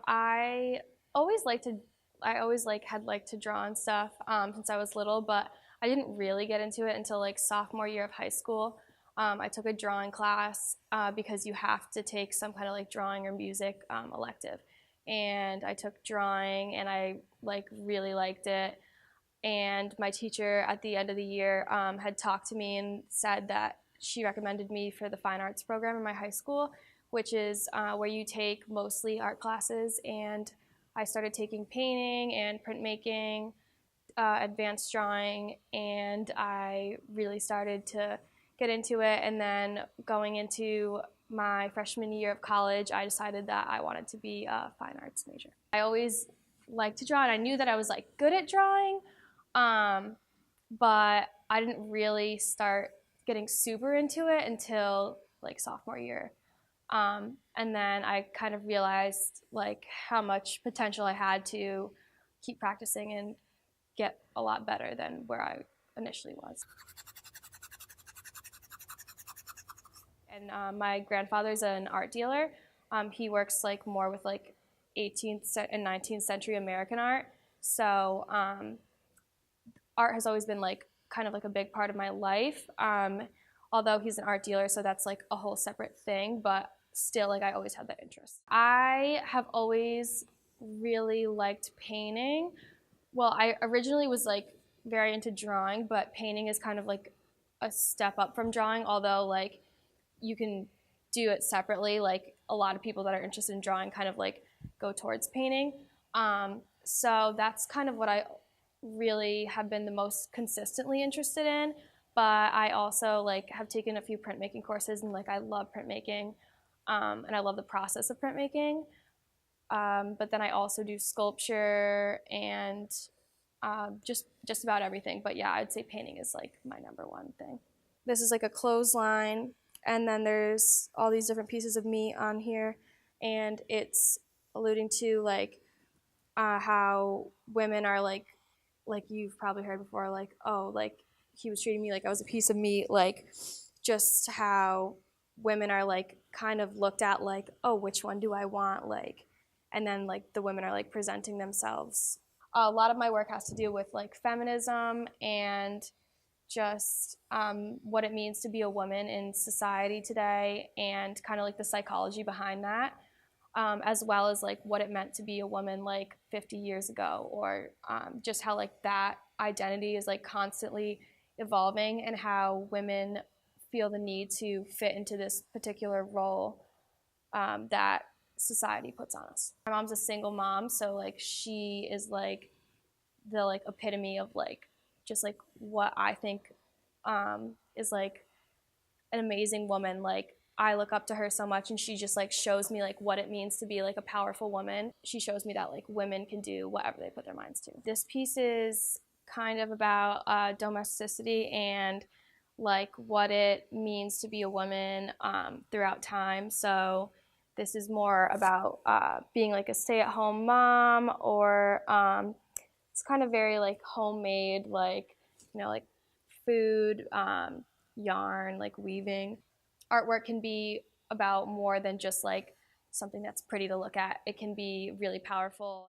I always liked to, I always had liked to draw and stuff since I was little, but I didn't really get into it until like sophomore year of high school. I took a drawing class because you have to take some kind of like drawing or music elective, and I took drawing and I like really liked it. And my teacher at the end of the year had talked to me and said that she recommended me for the fine arts program in my high school, which is where you take mostly art classes. And I started taking painting and printmaking, advanced drawing, and I really started to get into it. And then going into my freshman year of college, I decided that I wanted to be a fine arts major. I always liked to draw, and I knew that I was like good at drawing, um, but I didn't really start getting super into it until like sophomore year. And then I kind of realized like how much potential I had to keep practicing and get a lot better than where I initially was. And my grandfather's an art dealer. He works like more with like 18th and 19th century American art. So art has always been like kind of like a big part of my life. Although he's an art dealer, so that's like a whole separate thing, but still like I always had that interest. I have always really liked painting. Well, I originally was like very into drawing, but painting is kind of like a step up from drawing, although like you can do it separately. Like a lot of people that are interested in drawing kind of like go towards painting. So that's kind of what I really have been the most consistently interested in. But I also like have taken a few printmaking courses, and like I love printmaking, and I love the process of printmaking. But then I also do sculpture and just about everything. But yeah, I'd say painting is like my number one thing. This is like a clothesline, and then there's all these different pieces of meat on here, and it's alluding to like how women are like you've probably heard before, like, oh, like he was treating me like I was a piece of meat, like just how women are like kind of looked at like, oh, which one do I want, like, and then like the women are like presenting themselves. A lot of my work has to do with like feminism and just what it means to be a woman in society today, and kind of like the psychology behind that, as well as like what it meant to be a woman like 50 years ago, or just how like that identity is like constantly evolving, and how women feel the need to fit into this particular role that society puts on us. My mom's a single mom, so like she is like the like epitome of like just like what I think is like an amazing woman. Like I look up to her so much, and she just like shows me like what it means to be like a powerful woman. She shows me that like women can do whatever they put their minds to. This piece is kind of about domesticity and like what it means to be a woman throughout time. So this is more about being like a stay-at-home mom, or it's kind of very like homemade, like, you know, like food, yarn, like weaving. Artwork can be about more than just like something that's pretty to look at. It can be really powerful.